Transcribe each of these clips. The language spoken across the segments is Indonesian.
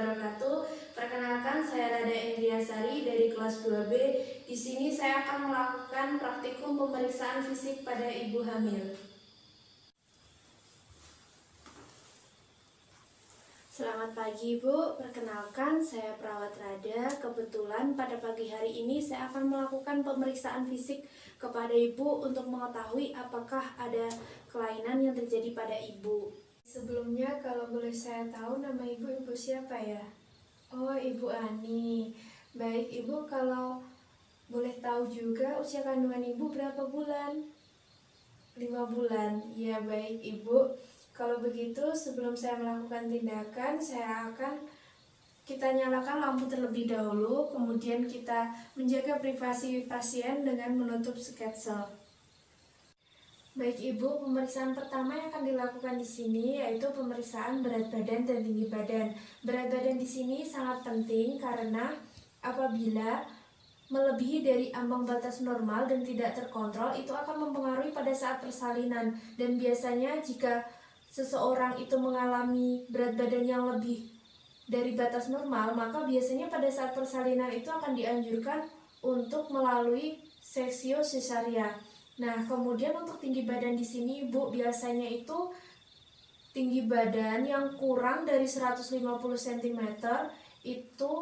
wabarakatuh. Perkenalkan, saya Rada Indriasari dari kelas 2B. Di sini saya akan melakukan praktikum pemeriksaan fisik pada ibu hamil. Selamat pagi Ibu, perkenalkan saya perawat Rada. Kebetulan pada pagi hari ini saya akan melakukan pemeriksaan fisik kepada Ibu untuk mengetahui apakah ada kelainan yang terjadi pada Ibu. Sebelumnya kalau boleh saya tahu nama Ibu siapa ya? Oh, Ibu Ani. Baik Ibu, kalau boleh tahu juga usia kandungan Ibu berapa bulan? 5 bulan. Ya baik Ibu. Kalau begitu, sebelum saya melakukan tindakan, kita nyalakan lampu terlebih dahulu, kemudian kita menjaga privasi pasien dengan menutup sketsel. Baik Ibu, pemeriksaan pertama yang akan dilakukan di sini yaitu pemeriksaan berat badan dan tinggi badan. Berat badan di sini sangat penting karena apabila melebihi dari ambang batas normal dan tidak terkontrol, itu akan mempengaruhi pada saat persalinan. Dan biasanya jika seseorang itu mengalami berat badan yang lebih dari batas normal, maka biasanya pada saat persalinan itu akan dianjurkan untuk melalui seksio sesaria. Nah, kemudian untuk tinggi badan di sini, Ibu, biasanya itu tinggi badan yang kurang dari 150 cm itu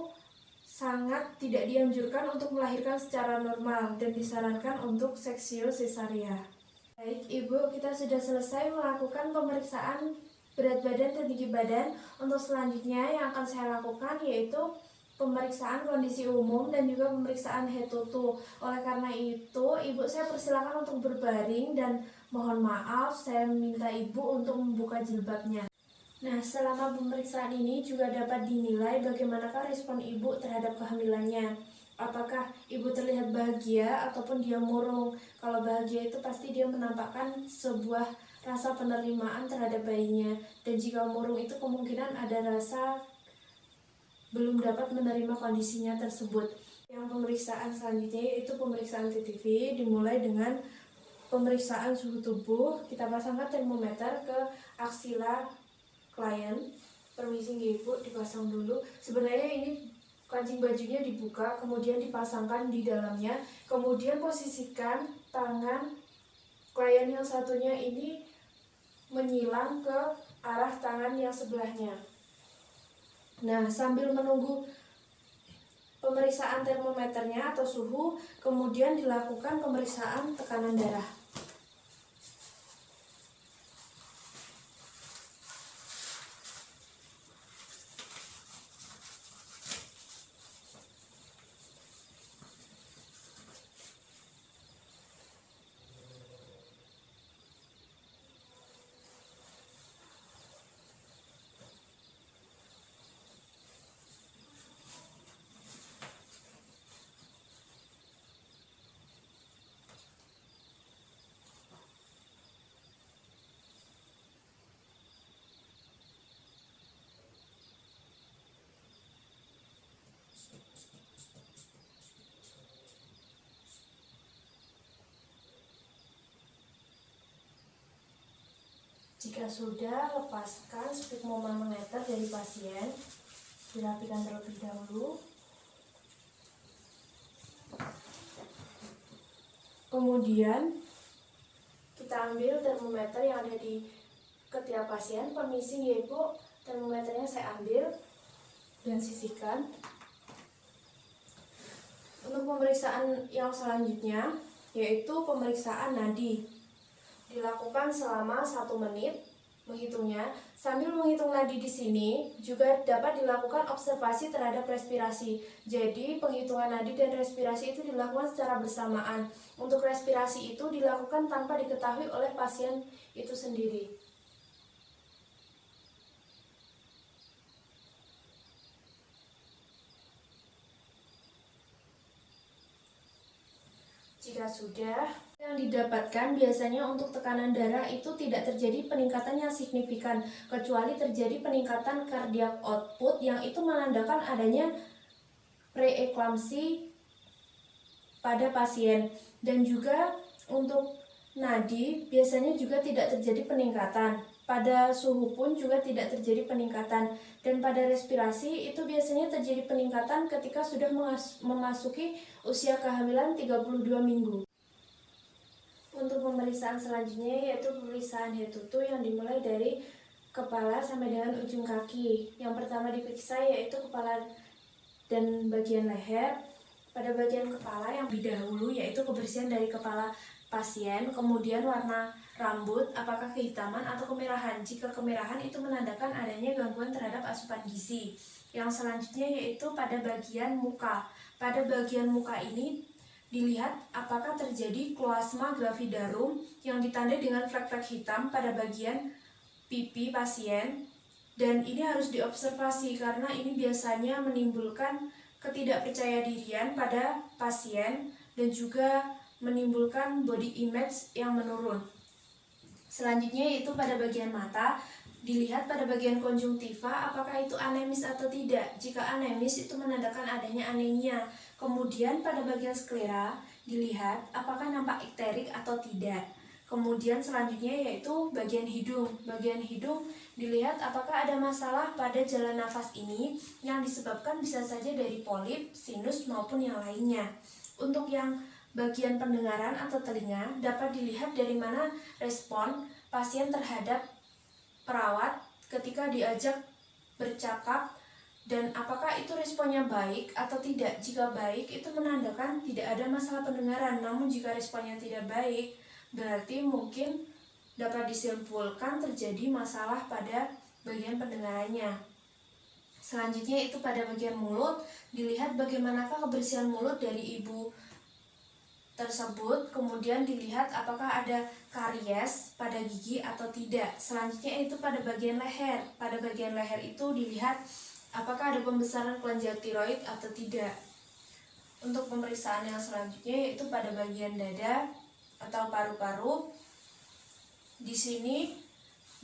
sangat tidak dianjurkan untuk melahirkan secara normal dan disarankan untuk seksio sesaria. Baik Ibu, kita sudah selesai melakukan pemeriksaan berat badan dan tinggi badan. Untuk selanjutnya yang akan saya lakukan yaitu pemeriksaan kondisi umum dan juga pemeriksaan head to toe. Oleh karena itu, Ibu saya persilakan untuk berbaring dan mohon maaf saya minta Ibu untuk membuka jilbabnya. Nah, selama pemeriksaan ini juga dapat dinilai bagaimanakah respon Ibu terhadap kehamilannya. Apakah Ibu terlihat bahagia ataupun dia murung? Kalau bahagia itu pasti dia menampakkan sebuah rasa penerimaan terhadap bayinya. Dan jika murung itu kemungkinan ada rasa belum dapat menerima kondisinya tersebut. Yang pemeriksaan selanjutnya yaitu pemeriksaan TTV, dimulai dengan pemeriksaan suhu tubuh. Kita pasangkan termometer ke aksila klien. Permisi Ibu, dipasang dulu. Sebenarnya ini kancing bajunya dibuka, kemudian dipasangkan di dalamnya. Kemudian posisikan tangan klien yang satunya ini menyilang ke arah tangan yang sebelahnya. Nah, sambil menunggu pemeriksaan termometernya atau suhu, kemudian dilakukan pemeriksaan tekanan darah. Jika sudah, lepaskan sphygmomanometer dari pasien, dirapikan terlebih dahulu. Kemudian kita ambil termometer yang ada di ketiak pasien. Permisi ya Ibu, termometernya saya ambil dan sisihkan. Untuk pemeriksaan yang selanjutnya yaitu pemeriksaan nadi. Dilakukan selama 1 menit menghitungnya. Sambil menghitung nadi di sini juga dapat dilakukan observasi terhadap respirasi. Jadi penghitungan nadi dan respirasi itu dilakukan secara bersamaan. Untuk respirasi itu dilakukan tanpa diketahui oleh pasien itu sendiri. Jika sudah, yang didapatkan biasanya untuk tekanan darah itu tidak terjadi peningkatan yang signifikan, kecuali terjadi peningkatan cardiac output yang itu menandakan adanya preeklamsi pada pasien. Dan juga untuk nadi biasanya juga tidak terjadi peningkatan. pada suhu pun juga tidak terjadi peningkatan, dan pada respirasi itu biasanya terjadi peningkatan ketika sudah memasuki usia kehamilan 32 minggu. Untuk pemeriksaan selanjutnya yaitu pemeriksaan head to toe yang dimulai dari kepala sampai dengan ujung kaki. Yang pertama diperiksa yaitu kepala dan bagian leher. Pada bagian kepala yang lebih dahulu yaitu kebersihan dari kepala pasien, kemudian warna rambut, apakah kehitaman atau kemerahan. Jika kemerahan itu menandakan adanya gangguan terhadap asupan gizi. Yang selanjutnya yaitu pada bagian muka. Pada bagian muka ini dilihat apakah terjadi kloasma gravidarum yang ditandai dengan flek-flek hitam pada bagian pipi pasien, dan ini harus diobservasi karena ini biasanya menimbulkan ketidakpercayadirian pada pasien dan juga menimbulkan body image yang menurun. Selanjutnya yaitu pada bagian mata, dilihat pada bagian konjungtiva apakah itu anemis atau tidak. Jika anemis itu menandakan adanya anemia. Kemudian pada bagian sklera dilihat apakah nampak ikterik atau tidak. Kemudian selanjutnya yaitu bagian hidung. Bagian hidung dilihat apakah ada masalah pada jalan nafas ini yang disebabkan bisa saja dari polip, sinus maupun yang lainnya. Untuk yang bagian pendengaran atau telinga dapat dilihat dari mana respon pasien terhadap perawat ketika diajak bercakap dan apakah itu responnya baik atau tidak. Jika baik itu menandakan tidak ada masalah pendengaran, namun jika responnya tidak baik berarti mungkin dapat disimpulkan terjadi masalah pada bagian pendengarannya. Selanjutnya itu pada bagian mulut, dilihat bagaimanakah kebersihan mulut dari ibu tersebut, kemudian dilihat apakah ada karies pada gigi atau tidak. Selanjutnya itu pada bagian leher. Pada bagian leher itu dilihat apakah ada pembesaran kelenjar tiroid atau tidak. Untuk pemeriksaan yang selanjutnya yaitu pada bagian dada atau paru-paru. Di sini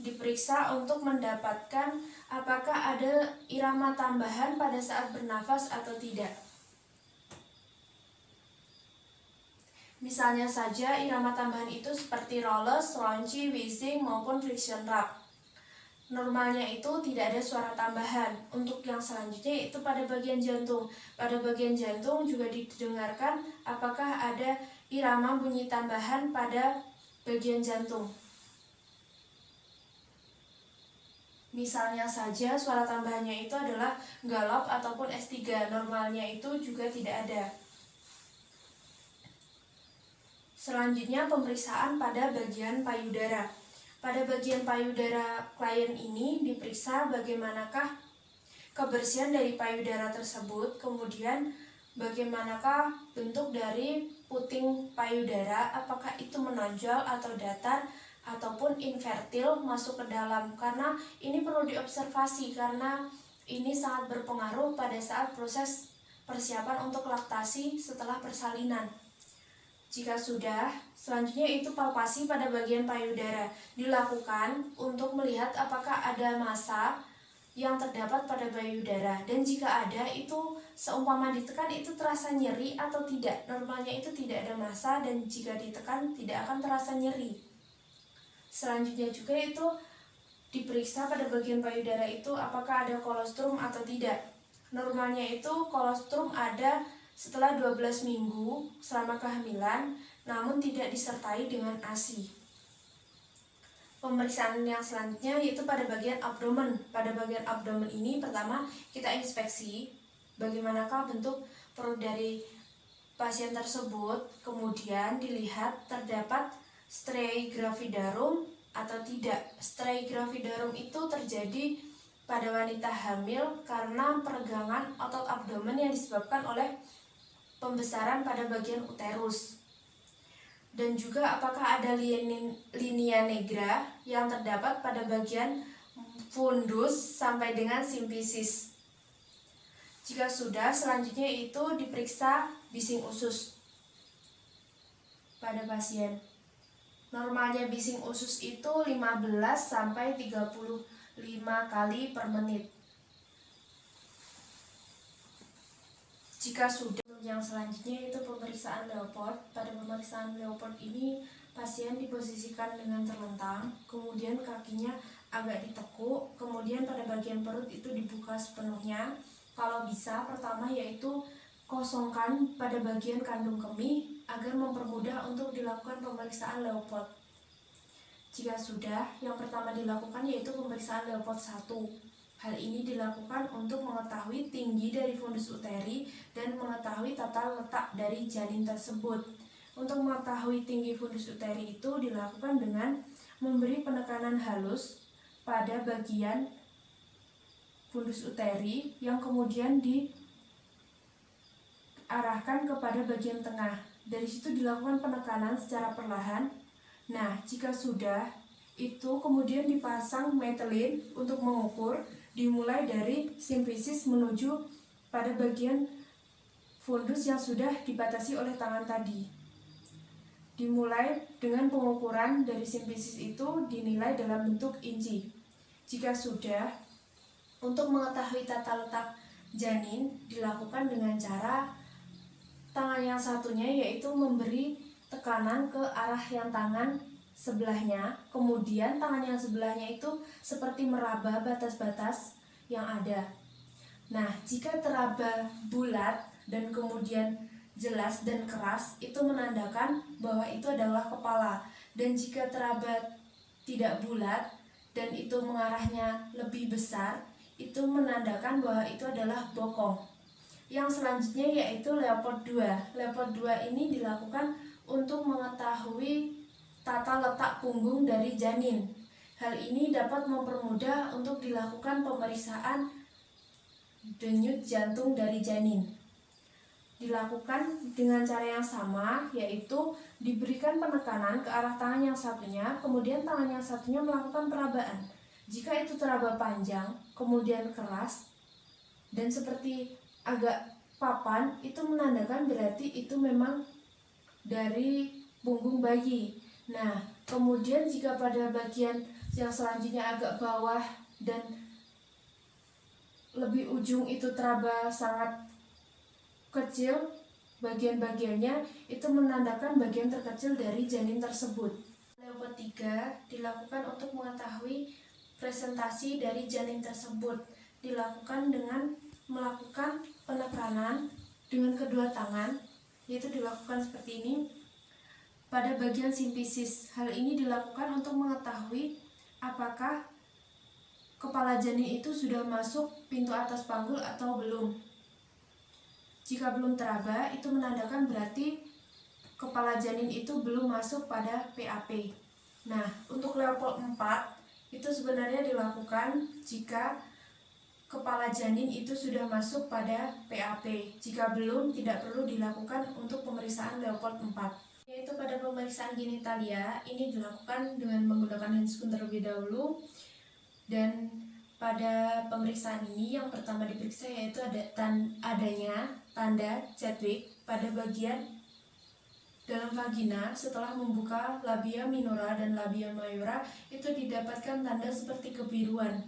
diperiksa untuk mendapatkan apakah ada irama tambahan pada saat bernafas atau tidak. Misalnya saja irama tambahan itu seperti rolls, raunchy, wheezing maupun friction rap. Normalnya itu tidak ada suara tambahan. Untuk yang selanjutnya itu pada bagian jantung. Pada bagian jantung juga didengarkan apakah ada irama bunyi tambahan pada bagian jantung. Misalnya saja suara tambahannya itu adalah galop ataupun S3. Normalnya itu juga tidak ada. Selanjutnya pemeriksaan pada bagian payudara. Pada bagian payudara klien ini diperiksa bagaimanakah kebersihan dari payudara tersebut, kemudian bagaimanakah bentuk dari puting payudara, apakah itu menonjol atau datar ataupun invertil masuk ke dalam, karena ini perlu diobservasi karena ini sangat berpengaruh pada saat proses persiapan untuk laktasi setelah persalinan. Jika sudah, selanjutnya itu palpasi pada bagian payudara dilakukan untuk melihat apakah ada massa yang terdapat pada payudara, dan jika ada itu seumpama ditekan itu terasa nyeri atau tidak. Normalnya itu tidak ada massa dan jika ditekan tidak akan terasa nyeri. Selanjutnya juga itu diperiksa pada bagian payudara itu apakah ada kolostrum atau tidak. Normalnya itu kolostrum ada setelah 12 minggu selama kehamilan, namun tidak disertai dengan ASI. Pemeriksaan yang selanjutnya yaitu pada bagian abdomen. Pada bagian abdomen ini pertama kita inspeksi bagaimanakah bentuk perut dari pasien tersebut, kemudian dilihat terdapat striae gravidarum atau tidak. Striae gravidarum itu terjadi pada wanita hamil karena peregangan otot abdomen yang disebabkan oleh pembesaran pada bagian uterus. Dan juga apakah ada linea negra yang terdapat pada bagian fundus sampai dengan simfisis. Jika sudah, selanjutnya itu diperiksa bising usus pada pasien. Normalnya bising usus itu 15 sampai 35 kali per menit. Jika sudah, yang selanjutnya itu pemeriksaan Leopold. Pada pemeriksaan Leopold ini pasien diposisikan dengan terlentang, kemudian kakinya agak ditekuk, kemudian pada bagian perut itu dibuka sepenuhnya. Kalau bisa, pertama yaitu kosongkan pada bagian kandung kemih agar mempermudah untuk dilakukan pemeriksaan Leopold. Jika sudah, yang pertama dilakukan yaitu pemeriksaan Leopold 1. Hal ini dilakukan untuk mengetahui tinggi dari fundus uteri dan mengetahui tata letak dari janin tersebut. Untuk mengetahui tinggi fundus uteri itu dilakukan dengan memberi penekanan halus pada bagian fundus uteri yang kemudian diarahkan kepada bagian tengah. Dari situ dilakukan penekanan secara perlahan. Nah, jika sudah, itu kemudian dipasang metelin untuk mengukur, dimulai dari simfisis menuju pada bagian fundus yang sudah dibatasi oleh tangan tadi. Dimulai dengan pengukuran dari simfisis itu dinilai dalam bentuk inci. Jika sudah, untuk mengetahui tata letak janin dilakukan dengan cara tangan yang satunya yaitu memberi tekanan ke arah yang tangan sebelahnya, kemudian tangan yang sebelahnya itu seperti meraba batas-batas yang ada. Nah, jika teraba bulat dan kemudian jelas dan keras, itu menandakan bahwa itu adalah kepala. Dan jika teraba tidak bulat dan itu mengarahnya lebih besar, itu menandakan bahwa itu adalah bokong. Yang selanjutnya yaitu Leopold 2. Leopold 2 ini dilakukan untuk mengetahui tata letak punggung dari janin. Hal ini dapat mempermudah untuk dilakukan pemeriksaan denyut jantung dari janin. Dilakukan dengan cara yang sama, yaitu diberikan penekanan ke arah tangan yang satunya, kemudian tangan yang satunya melakukan perabaan. Jika itu teraba panjang, kemudian keras, dan seperti agak papan, itu menandakan berarti itu memang dari punggung bayi. Nah, kemudian jika pada bagian yang selanjutnya agak bawah dan lebih ujung itu teraba sangat kecil, bagian-bagiannya itu menandakan bagian terkecil dari janin tersebut. Leopold 3 dilakukan untuk mengetahui presentasi dari janin tersebut. Dilakukan dengan melakukan penekanan dengan kedua tangan, yaitu dilakukan seperti ini pada bagian simfisis. Hal ini dilakukan untuk mengetahui apakah kepala janin itu sudah masuk pintu atas panggul atau belum. Jika belum teraba, itu menandakan berarti kepala janin itu belum masuk pada PAP. Nah, untuk Leopold 4 itu sebenarnya dilakukan jika kepala janin itu sudah masuk pada PAP. Jika belum, tidak perlu dilakukan untuk pemeriksaan Leopold 4. Yaitu pada pemeriksaan genitalia, ini dilakukan dengan menggunakan handscoon terlebih dahulu. Dan pada pemeriksaan ini yang pertama diperiksa yaitu adanya tanda Chadwick pada bagian dalam vagina. Setelah membuka labia minora dan labia majora, itu didapatkan tanda seperti kebiruan.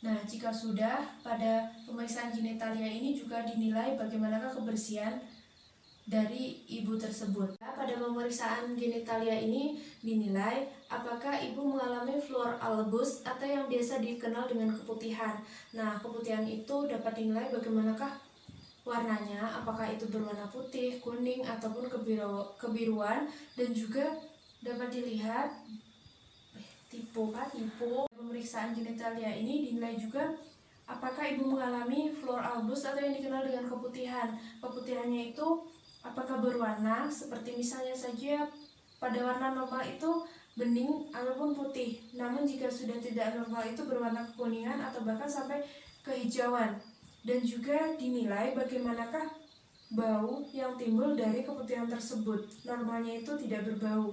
Nah, jika sudah, pada pemeriksaan genitalia ini juga dinilai bagaimanakah kebersihan dari ibu tersebut. Pada pemeriksaan genitalia ini dinilai apakah ibu mengalami fluor albus atau yang biasa dikenal dengan keputihan. Nah, keputihan itu dapat dinilai bagaimanakah warnanya, apakah itu berwarna putih, kuning, ataupun kebiruan, dan juga dapat dilihat tipe. Pemeriksaan genitalia ini dinilai juga apakah ibu mengalami fluor albus atau yang dikenal dengan keputihan. Keputihannya itu apakah berwarna seperti misalnya saja pada warna normal itu bening ataupun putih. Namun jika sudah tidak normal itu berwarna kekuningan atau bahkan sampai kehijauan. Dan juga dinilai bagaimanakah bau yang timbul dari keputihan tersebut. Normalnya itu tidak berbau.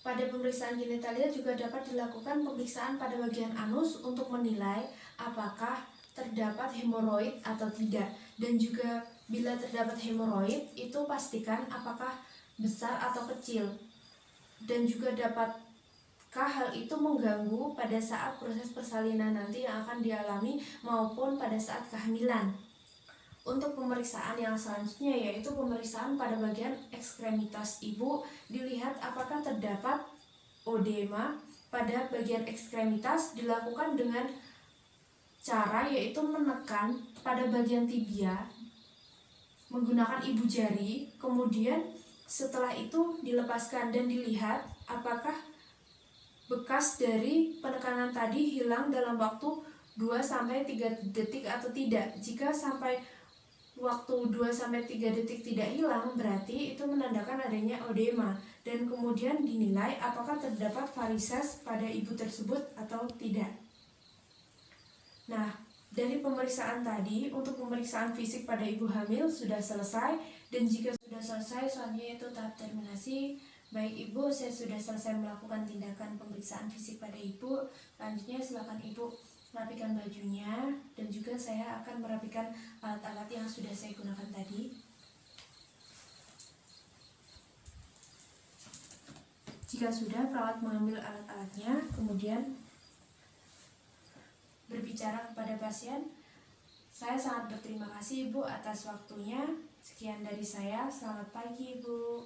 Pada pemeriksaan genitalia juga dapat dilakukan pemeriksaan pada bagian anus untuk menilai apakah terdapat hemoroid atau tidak. Dan juga bila terdapat hemoroid, itu pastikan apakah besar atau kecil. Dan juga dapatkah hal itu mengganggu pada saat proses persalinan nanti yang akan dialami maupun pada saat kehamilan. Untuk pemeriksaan yang selanjutnya yaitu pemeriksaan pada bagian ekstremitas ibu, dilihat apakah terdapat odema pada bagian ekstremitas dilakukan dengan cara yaitu menekan pada bagian tibia menggunakan ibu jari, kemudian setelah itu dilepaskan dan dilihat apakah bekas dari penekanan tadi hilang dalam waktu 2-3 detik atau tidak. Jika sampai waktu 2-3 detik tidak hilang, berarti itu menandakan adanya ödema dan kemudian dinilai apakah terdapat varises pada ibu tersebut atau tidak. Nah, dari pemeriksaan tadi, untuk pemeriksaan fisik pada ibu hamil sudah selesai, dan jika sudah selesai, selanjutnya itu tahap terminasi. Baik ibu, saya sudah selesai melakukan tindakan pemeriksaan fisik pada ibu. Selanjutnya silakan ibu merapikan bajunya, dan juga saya akan merapikan alat-alat yang sudah saya gunakan tadi. Jika sudah, perawat mengambil alat-alatnya, kemudian berbicara kepada pasien. Saya sangat berterima kasih Ibu atas waktunya. Sekian dari saya. Selamat pagi Ibu.